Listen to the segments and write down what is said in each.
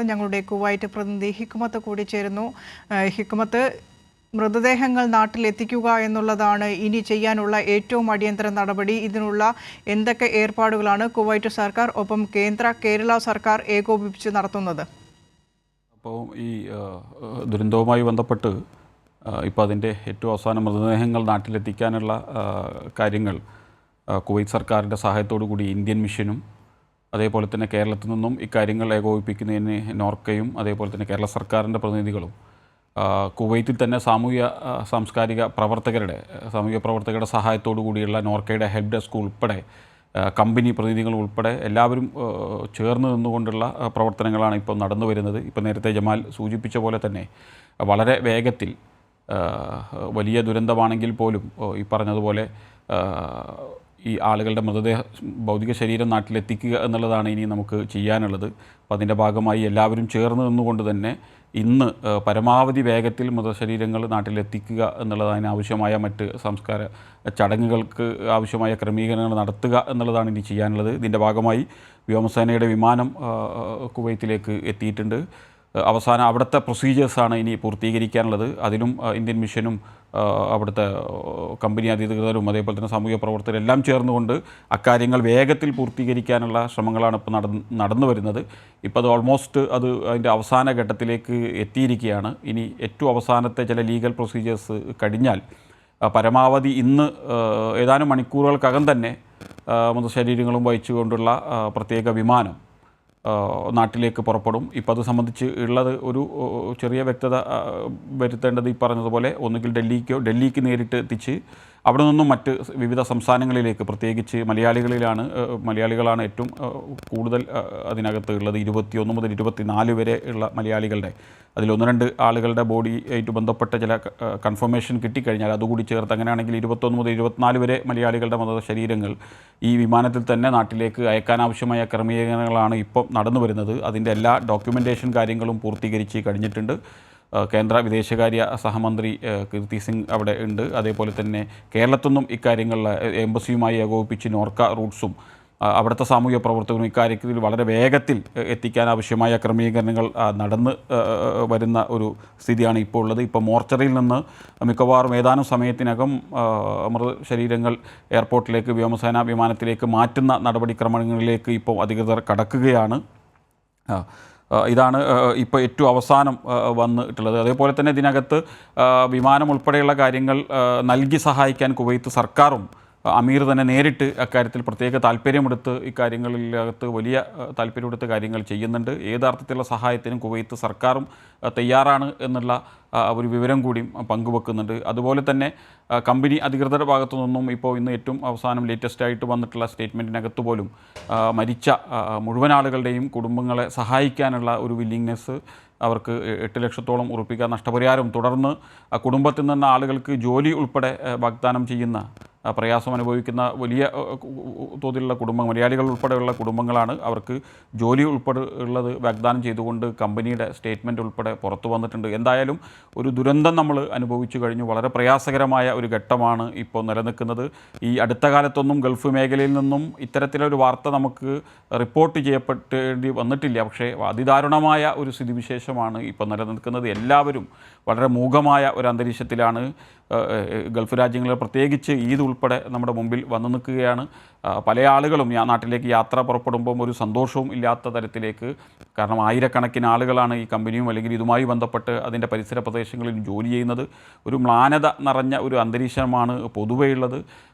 ഞങ്ങളുടെ കുവൈറ്റ് പ്രതിനിധി ഹിക്മത്ത് കൂടി ചേരുന്നു. ഹിക്മത്ത്, മൃതദേഹങ്ങൾ നാട്ടിലെത്തിക്കുക എന്നുള്ളതാണ് ഇനി ചെയ്യാനുള്ള ഏറ്റവും അടിയന്തര നടപടി. ഇതിനുള്ള എന്തൊക്കെ ഏർപ്പാടുകളാണ് കുവൈറ്റ് സർക്കാർ ഒപ്പം കേരള സർക്കാർ ഏകോപിപ്പിച്ച് നടത്തുന്നത്? അപ്പോൾ ഈ ദുരന്തവുമായി ബന്ധപ്പെട്ട് ഇപ്പോൾ അതിൻ്റെ ഏറ്റവും അവസാന മൃതദേഹങ്ങൾ നാട്ടിലെത്തിക്കാനുള്ള കാര്യങ്ങൾ കുവൈറ്റ് സർക്കാരിൻ്റെ സഹായത്തോടു കൂടി ഇന്ത്യൻ മിഷനും അതേപോലെ തന്നെ കേരളത്തിൽ നിന്നും ഇക്കാര്യങ്ങൾ ഏകോപിപ്പിക്കുന്നതിന് നോർക്കയും അതേപോലെ തന്നെ കേരള സർക്കാരിൻ്റെ പ്രതിനിധികളും കുവൈത്തിൽ തന്നെ സാംസ്കാരിക പ്രവർത്തകരുടെ സഹായത്തോടു കൂടിയുള്ള നോർക്കയുടെ ഹെൽപ്പ് ഡെസ്ക് ഉൾപ്പെടെ കമ്പനി പ്രതിനിധികൾ ഉൾപ്പെടെ എല്ലാവരും ചേർന്ന് നിന്നുകൊണ്ടുള്ള പ്രവർത്തനങ്ങളാണ് ഇപ്പോൾ നടന്നു വരുന്നത്. ഇപ്പോൾ നേരത്തെ ജമാൽ സൂചിപ്പിച്ച പോലെ തന്നെ വളരെ വേഗത്തിൽ വലിയ ദുരന്തമാണെങ്കിൽ പോലും ഈ പറഞ്ഞതുപോലെ ഈ ആളുകളുടെ ഭൗതിക ശരീരം നാട്ടിലെത്തിക്കുക എന്നുള്ളതാണ് ഇനി നമുക്ക് ചെയ്യാനുള്ളത്. അപ്പോൾ അതിൻ്റെ ഭാഗമായി എല്ലാവരും ചേർന്ന് നിന്നുകൊണ്ട് തന്നെ ഇന്ന് പരമാവധി വേഗത്തിൽ മൃതശരീരങ്ങൾ നാട്ടിലെത്തിക്കുക എന്നുള്ളതിന് ആവശ്യമായ മറ്റ് സംസ്കാര ചടങ്ങുകൾക്ക് ആവശ്യമായ ക്രമീകരണങ്ങൾ നടത്തുക എന്നുള്ളതാണ് ഇനി ചെയ്യാനുള്ളത്. ഇതിൻ്റെ ഭാഗമായി വ്യോമസേനയുടെ വിമാനം കുവൈത്തിലേക്ക് എത്തിയിട്ടുണ്ട്. അവസാനം അവിടുത്തെ പ്രൊസീജിയേഴ്സാണ് ഇനി പൂർത്തീകരിക്കാനുള്ളത്. അതിലും ഇന്ത്യൻ മിഷനും അവിടുത്തെ കമ്പനി അധികൃതരും അതേപോലെ തന്നെ സാമൂഹിക പ്രവർത്തകരും എല്ലാം ചേർന്നുകൊണ്ട് അക്കാര്യങ്ങൾ വേഗത്തിൽ പൂർത്തീകരിക്കാനുള്ള ശ്രമങ്ങളാണ് ഇപ്പോൾ നടന്നു വരുന്നത്. ഇപ്പോൾ അത് ഓൾമോസ്റ്റ് അതിൻ്റെ അവസാന ഘട്ടത്തിലേക്ക് എത്തിയിരിക്കുകയാണ്. ഇനി ഏറ്റവും അവസാനത്തെ ചില ലീഗൽ പ്രൊസീജിയേഴ്സ് കഴിഞ്ഞാൽ പരമാവധി ഇന്ന് ഏതാനും മണിക്കൂറുകൾക്കകം തന്നെ മൃതശരീരങ്ങളും വഹിച്ചുകൊണ്ടുള്ള പ്രത്യേക വിമാനം നാട്ടിലേക്ക് പുറപ്പെടും. ഇപ്പോൾ അത് സംബന്ധിച്ച് ഉള്ളത് ഒരു ചെറിയ വ്യക്തത വരുത്തേണ്ടത് ഈ പറഞ്ഞതുപോലെ ഒന്നുകിൽ ഡൽഹിക്ക് നേരിട്ട് എത്തിച്ച് അവിടെ നിന്നും മറ്റ് വിവിധ സംസ്ഥാനങ്ങളിലേക്ക്, പ്രത്യേകിച്ച് മലയാളികളാണ് ഏറ്റവും കൂടുതൽ അതിനകത്ത് ഉള്ളത്. 21 മുതൽ 24 വരെ ഉള്ള മലയാളികളുടെ അതിൽ 1-2 ആളുകളുടെ ബോഡി ആയിട്ട് ബന്ധപ്പെട്ട ചില കൺഫർമേഷൻ കിട്ടിക്കഴിഞ്ഞാൽ അതുകൂടി ചേർത്ത് അങ്ങനെയാണെങ്കിൽ 21 മുതൽ 24 വരെ മലയാളികളുടെ മൃതശരീരങ്ങൾ ഈ വിമാനത്തിൽ തന്നെ നാട്ടിലേക്ക് അയക്കാനാവശ്യമായ ക്രമീകരണങ്ങളാണ് ഇപ്പോൾ നടന്നു വരുന്നത്. അതിൻ്റെ എല്ലാ ഡോക്യുമെൻറ്റേഷൻ കാര്യങ്ങളും പൂർത്തീകരിച്ച് കഴിഞ്ഞിട്ടുണ്ട്. കേന്ദ്ര വിദേശകാര്യ സഹമന്ത്രി കീർത്തി സിംഗ് അവിടെ ഉണ്ട്. അതേപോലെ തന്നെ കേരളത്തിൽ നിന്നും ഇക്കാര്യങ്ങളിൽ എംബസിയുമായി ഏകോപിപ്പിച്ച് നോർക്ക റൂട്ട്സും അവിടുത്തെ സാമൂഹിക പ്രവർത്തകരും ഇക്കാര്യത്തിൽ വളരെ വേഗത്തിൽ എത്തിക്കാനാവശ്യമായ ക്രമീകരണങ്ങൾ നടന്ന് വരുന്ന ഒരു സ്ഥിതിയാണ് ഇപ്പോൾ ഉള്ളത്. ഇപ്പോൾ മോർച്ചറിയിൽ നിന്ന് മിക്കവാറും ഏതാനും സമയത്തിനകം മൃതശരീരങ്ങൾ എയർപോർട്ടിലേക്ക് വ്യോമസേനാ വിമാനത്തിലേക്ക് മാറ്റുന്ന നടപടിക്രമങ്ങളിലേക്ക് ഇപ്പോൾ അധികൃതർ കടക്കുകയാണ്. ഇതാണ് ഇപ്പോൾ ഏറ്റവും അവസാനം വന്നിട്ടുള്ളത്. അതേപോലെ തന്നെ ഇതിനകത്ത് വിമാനം ഉൾപ്പെടെയുള്ള കാര്യങ്ങൾ നൽകി സഹായിക്കാൻ കുവൈത്ത് സർക്കാരും അമീർ തന്നെ നേരിട്ട് അക്കാര്യത്തിൽ പ്രത്യേക താല്പര്യമെടുത്ത് ഇക്കാര്യങ്ങളിലകത്ത് വലിയ താല്പര്യമെടുത്ത് കാര്യങ്ങൾ ചെയ്യുന്നുണ്ട്. ഏതർത്ഥത്തിലുള്ള സഹായത്തിനും കുവൈത്ത് സർക്കാരും തയ്യാറാണ് എന്നുള്ള ഒരു വിവരം കൂടി പങ്കുവെക്കുന്നുണ്ട്. അതുപോലെ തന്നെ കമ്പനി അധികൃതരുടെ ഭാഗത്തു നിന്നും ഇപ്പോൾ ഇന്ന് ഏറ്റവും അവസാനം ലേറ്റസ്റ്റായിട്ട് വന്നിട്ടുള്ള സ്റ്റേറ്റ്മെൻറ്റിനകത്ത് പോലും മരിച്ച മുഴുവൻ ആളുകളുടെയും കുടുംബങ്ങളെ സഹായിക്കാനുള്ള ഒരു വില്ലിങ്നെസ് അവർക്ക് 8 ലക്ഷത്തോളം ഉറപ്പിക്കാൻ നഷ്ടപരിഹാരം, തുടർന്ന് കുടുംബത്തിൽ നിന്ന് ആളുകൾക്ക് ജോലി ഉൾപ്പെടെ വാഗ്ദാനം ചെയ്യുന്ന പ്രയാസം അനുഭവിക്കുന്ന വലിയ തോതിലുള്ള മലയാളികൾ ഉൾപ്പെടെയുള്ള കുടുംബങ്ങളാണ്. അവർക്ക് ജോലി ഉൾപ്പെടെ ഉള്ളത് വാഗ്ദാനം ചെയ്തുകൊണ്ട് കമ്പനിയുടെ സ്റ്റേറ്റ്മെൻറ്റ് ഉൾപ്പെടെ പുറത്തു വന്നിട്ടുണ്ട്. എന്തായാലും ഒരു ദുരന്തം നമ്മൾ അനുഭവിച്ചു കഴിഞ്ഞു. വളരെ പ്രയാസകരമായ ഒരു ഘട്ടമാണ് ഇപ്പോൾ നിലനിൽക്കുന്നത്. ഈ അടുത്ത കാലത്തൊന്നും ഗൾഫ് മേഖലയിൽ നിന്നും ഇത്തരത്തിലൊരു വാർത്ത നമുക്ക് റിപ്പോർട്ട് ചെയ്യപ്പെടേണ്ടി വന്നിട്ടില്ല. പക്ഷേ അതിദാരുണമായ ഒരു സ്ഥിതിവിശേഷമാണ് ഇപ്പോൾ നിലനിൽക്കുന്നത്. എല്ലാവരും വളരെ മൂകമായ ഒരു അന്തരീക്ഷത്തിലാണ്. ഗൾഫ് രാജ്യങ്ങളിൽ പ്രത്യേകിച്ച് ഈദ് ഉൾപ്പെടെ നമ്മുടെ മുമ്പിൽ വന്നു നിൽക്കുകയാണ്. പല ആളുകളും നാട്ടിലേക്ക് യാത്ര പുറപ്പെടുമ്പം ഒരു സന്തോഷവും ഇല്ലാത്ത തരത്തിലേക്ക്, കാരണം ആയിരക്കണക്കിന് ആളുകളാണ് ഈ കമ്പനിയും അല്ലെങ്കിൽ ഇതുമായി ബന്ധപ്പെട്ട് അതിൻ്റെ പരിസര പ്രദേശങ്ങളിൽ ജോലി ചെയ്യുന്നത്. ഒരു മ്ലാനത നിറഞ്ഞ ഒരു അന്തരീക്ഷമാണ് പൊതുവേ ഉള്ളത്.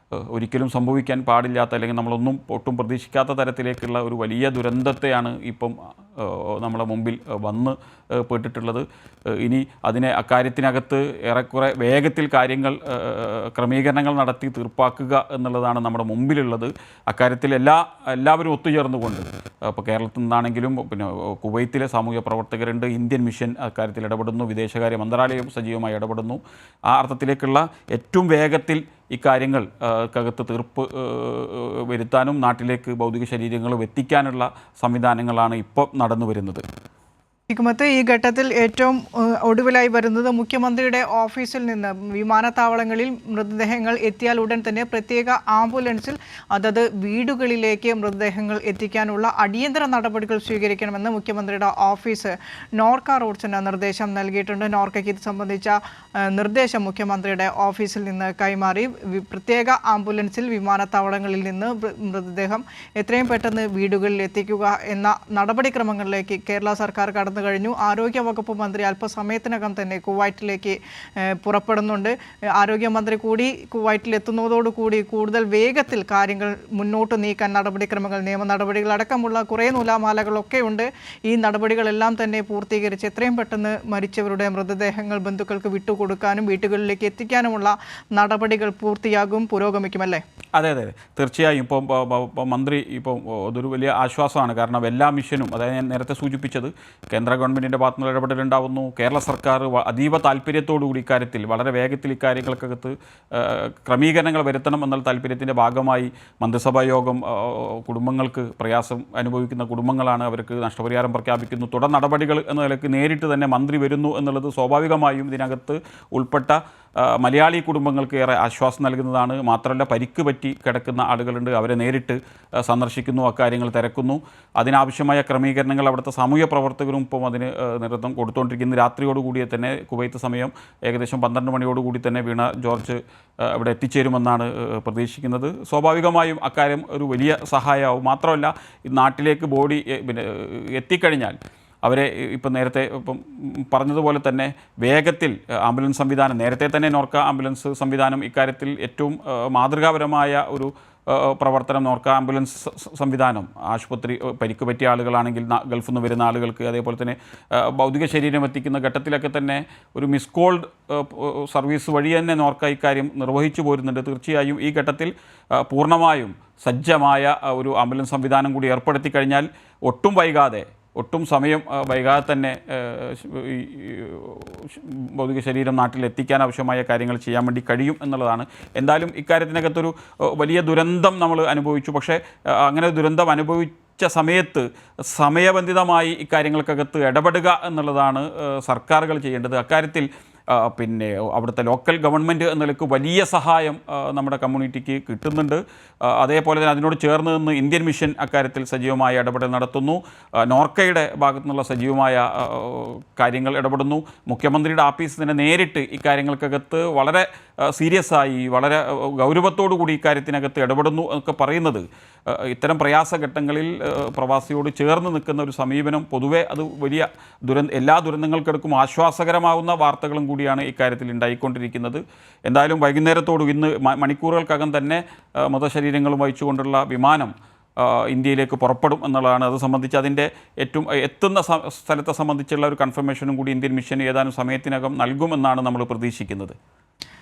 ഒരിക്കലും സംഭവിക്കാൻ പാടില്ലാത്ത അല്ലെങ്കിൽ നമ്മളൊന്നും ഒട്ടും പ്രതീക്ഷിക്കാത്ത തരത്തിലേക്കുള്ള ഒരു വലിയ ദുരന്തത്തെയാണ് ഇപ്പം നമ്മുടെ മുമ്പിൽ വന്ന് പെട്ടിട്ടുള്ളത്. ഇനി അക്കാര്യത്തിനകത്ത് ഏറെക്കുറെ വേഗത്തിൽ കാര്യങ്ങൾ ക്രമീകരണങ്ങൾ നടത്തി തീർപ്പാക്കുക എന്നുള്ളതാണ് നമ്മുടെ മുമ്പിലുള്ളത്. അക്കാര്യത്തിൽ എല്ലാവരും ഒത്തുചേർന്നുകൊണ്ട് ഇപ്പോൾ കേരളത്തിൽ നിന്നാണെങ്കിലും പിന്നെ കുവൈത്തിലെ സാമൂഹ്യ പ്രവർത്തകരുണ്ട്, ഇന്ത്യൻ മിഷൻ അക്കാര്യത്തിൽ ഇടപെടുന്നു, വിദേശകാര്യ മന്ത്രാലയം സജീവമായി ഇടപെടുന്നു. ആ അർത്ഥത്തിലേക്കുള്ള ഏറ്റവും വേഗത്തിൽ ഇക്കാര്യങ്ങൾക്കകത്ത് തീർപ്പ് വരുത്താനും നാട്ടിലേക്ക് ഭൗതിക ശരീരങ്ങളും എത്തിക്കാനുള്ള സംവിധാനങ്ങളാണ് ഇപ്പോൾ നടന്നു വരുന്നത്. ഹിക്മത്ത്, ഈ ഘട്ടത്തിൽ ഏറ്റവും ഒടുവിലായി വരുന്നത് മുഖ്യമന്ത്രിയുടെ ഓഫീസിൽ നിന്ന് വിമാനത്താവളങ്ങളിൽ മൃതദേഹങ്ങൾ എത്തിയാൽ ഉടൻ തന്നെ പ്രത്യേക ആംബുലൻസിൽ അതത് വീടുകളിലേക്ക് മൃതദേഹങ്ങൾ എത്തിക്കാനുള്ള അടിയന്തര നടപടികൾ സ്വീകരിക്കണമെന്ന് മുഖ്യമന്ത്രിയുടെ ഓഫീസ് നോർക്ക റൂട്ട്സിന് നിർദ്ദേശം നൽകിയിട്ടുണ്ട്. നോർക്കയ്ക്ക് ഇത് സംബന്ധിച്ച നിർദ്ദേശം മുഖ്യമന്ത്രിയുടെ ഓഫീസിൽ നിന്ന് കൈമാറി. പ്രത്യേക ആംബുലൻസിൽ വിമാനത്താവളങ്ങളിൽ നിന്ന് മൃതദേഹം എത്രയും പെട്ടെന്ന് വീടുകളിൽ എത്തിക്കുക എന്ന നടപടിക്രമങ്ങളിലേക്ക് കേരള സർക്കാർ കടന്നു കഴിഞ്ഞു. ആരോഗ്യവകുപ്പ് മന്ത്രി അല്പസമയത്തിനകം തന്നെ കുവൈറ്റിലേക്ക് പുറപ്പെടുന്നുണ്ട്. ആരോഗ്യമന്ത്രി കൂടി കുവൈറ്റിൽ എത്തുന്നതോടുകൂടി കൂടുതൽ വേഗത്തിൽ കാര്യങ്ങൾ മുന്നോട്ട് നീക്കാൻ നടപടിക്രമങ്ങൾ, നിയമ നടപടികൾ അടക്കമുള്ള കുറേ നൂലാമാലകളൊക്കെ ഉണ്ട്. ഈ നടപടികളെല്ലാം തന്നെ പൂർത്തീകരിച്ച് എത്രയും പെട്ടെന്ന് മരിച്ചവരുടെ മൃതദേഹങ്ങൾ ബന്ധുക്കൾക്ക് വിട്ടുകൊടുക്കാനും വീട്ടുകളിലേക്ക് എത്തിക്കാനുമുള്ള നടപടികൾ പുരോഗമിക്കുമല്ലേ? അതെ, തീർച്ചയായും. ഇപ്പം മന്ത്രി അതൊരു വലിയ ആശ്വാസമാണ്. കാരണം എല്ലാ മിഷനും, അതായത് ഞാൻ നേരത്തെ സൂചിപ്പിച്ചത്, കേന്ദ്ര ഗവൺമെൻറ്റിൻ്റെ ഭാഗത്തുനിന്ന് ഇടപെടലുണ്ടാവുന്നു. കേരള സർക്കാർ അതീവ താല്പര്യത്തോടുകൂടി ഇക്കാര്യത്തിൽ വളരെ വേഗത്തിൽ ഇക്കാര്യങ്ങൾക്കകത്ത് ക്രമീകരണങ്ങൾ വരുത്തണം എന്നുള്ള താല്പര്യത്തിൻ്റെ ഭാഗമായി മന്ത്രിസഭാ യോഗം കുടുംബങ്ങൾക്ക് പ്രയാസം അനുഭവിക്കുന്ന കുടുംബങ്ങളാണ്, അവർക്ക് നഷ്ടപരിഹാരം പ്രഖ്യാപിക്കുന്നു. തുടർ നടപടികൾ എന്ന നിലയ്ക്ക് നേരിട്ട് തന്നെ മന്ത്രി വരുന്നു എന്നുള്ളത് സ്വാഭാവികമായും ഇതിനകത്ത് ഉൾപ്പെട്ട മലയാളി കുടുംബങ്ങൾക്ക് ഏറെ ആശ്വാസം നൽകുന്നതാണ്. മാത്രമല്ല, പരിക്ക് പറ്റി കിടക്കുന്ന ആളുകളുണ്ട്, അവരെ നേരിട്ട് സന്ദർശിക്കുന്നു, അക്കാര്യങ്ങൾ തിരക്കുന്നു. അതിനാവശ്യമായ ക്രമീകരണങ്ങൾ അവിടുത്തെ സാമൂഹ്യ പ്രവർത്തകരും ഇപ്പം അതിന് നേതൃത്വം കൊടുത്തുകൊണ്ടിരിക്കുന്നു. രാത്രിയോടുകൂടി തന്നെ, കുവൈത്ത് സമയം ഏകദേശം 12 മണിയോടുകൂടി തന്നെ വീണ ജോർജ് അവിടെ എത്തിച്ചേരുമെന്നാണ് പ്രതീക്ഷിക്കുന്നത്. സ്വാഭാവികമായും അക്കാര്യം ഒരു വലിയ സഹായമാവും. മാത്രമല്ല, നാട്ടിലേക്ക് ബോഡി എത്തിക്കഴിഞ്ഞാൽ അവരെ നേരത്തെ പറഞ്ഞതുപോലെ തന്നെ വേഗത്തിൽ ആംബുലൻസ് സംവിധാനം, നേരത്തെ തന്നെ നോർക്ക ആംബുലൻസ് സംവിധാനം ഇക്കാര്യത്തിൽ ഏറ്റവും മാതൃകാപരമായ ഒരു പ്രവർത്തനം നോർക്ക ആംബുലൻസ് സംവിധാനം. ആശുപത്രി പരിക്ക് പറ്റിയ ആളുകളാണെങ്കിൽ ഗൾഫിൽ നിന്ന് വരുന്ന ആളുകൾക്ക്, അതേപോലെ തന്നെ ഭൗതിക ശരീരം എത്തിക്കുന്ന ഘട്ടത്തിലൊക്കെ തന്നെ ഒരു മിസ് കോൾഡ് സർവീസ് വഴി തന്നെ നോർക്ക ഇക്കാര്യം നിർവഹിച്ചു പോരുന്നുണ്ട്. തീർച്ചയായും ഈ ഘട്ടത്തിൽ പൂർണ്ണമായും സജ്ജമായ ഒരു ആംബുലൻസ് സംവിധാനം കൂടി ഏർപ്പെടുത്തി കഴിഞ്ഞാൽ ഒട്ടും സമയം വൈകാതെ തന്നെ ഭൗതിക ശരീരം നാട്ടിൽ എത്തിക്കാൻ ആവശ്യമായ കാര്യങ്ങൾ ചെയ്യാൻ വേണ്ടി കഴിയും എന്നുള്ളതാണ്. എന്തായാലും ഇക്കാര്യത്തിനകത്തൊരു വലിയ ദുരന്തം നമ്മൾ അനുഭവിച്ചു. പക്ഷേ അങ്ങനെ ദുരന്തം അനുഭവിച്ച സമയത്ത് സമയബന്ധിതമായി ഇക്കാര്യങ്ങൾക്കകത്ത് ഇടപെടുക എന്നുള്ളതാണ് സർക്കാരുകൾ ചെയ്യേണ്ടത്. അക്കാര്യത്തിൽ അവിടുത്തെ ലോക്കൽ ഗവൺമെൻറ് എന്ന നിലയ്ക്ക് വലിയ സഹായം നമ്മുടെ കമ്മ്യൂണിറ്റിക്ക് കിട്ടുന്നുണ്ട്. അതേപോലെ തന്നെ അതിനോട് ചേർന്ന് നിന്ന് ഇന്ത്യൻ മിഷൻ അക്കാര്യത്തിൽ സജീവമായ ഇടപെടൽ നടത്തുന്നു. നോർക്കയുടെ ഭാഗത്തു നിന്നുള്ള സജീവമായ കാര്യങ്ങൾ ഇടപെടുന്നു. മുഖ്യമന്ത്രിയുടെ ആഫീസ് തന്നെ നേരിട്ട് ഇക്കാര്യങ്ങൾക്കകത്ത് വളരെ സീരിയസ് ആയി, വളരെ ഗൗരവത്തോടു കൂടി ഇക്കാര്യത്തിനകത്ത് ഇടപെടുന്നു എന്നൊക്കെ പറയുന്നത് ഇത്തരം പ്രയാസഘട്ടങ്ങളിൽ പ്രവാസിയോട് ചേർന്ന് നിൽക്കുന്ന ഒരു സമീപനം പൊതുവെ അത് വലിയ എല്ലാ ദുരന്തങ്ങൾക്കിടക്കും ആശ്വാസകരമാവുന്ന വാർത്തകളും കൂടിയാണ് ഇക്കാര്യത്തിൽ ഉണ്ടായിക്കൊണ്ടിരിക്കുന്നത്. എന്തായാലും വൈകുന്നേരത്തോട് ഇന്ന് മണിക്കൂറുകൾക്കകം തന്നെ മൃതശരീരങ്ങളും വഹിച്ചുകൊണ്ടുള്ള വിമാനം ഇന്ത്യയിലേക്ക് പുറപ്പെടും എന്നുള്ളതാണ്. അത് സംബന്ധിച്ച് അതിൻ്റെ ഏറ്റവും എത്തുന്ന സ്ഥലത്തെ സംബന്ധിച്ചുള്ള ഒരു കൺഫർമേഷനും കൂടി ഇന്ത്യൻ മിഷൻ ഏതാനും സമയത്തിനകം നൽകുമെന്നാണ് നമ്മൾ പ്രതീക്ഷിക്കുന്നത്.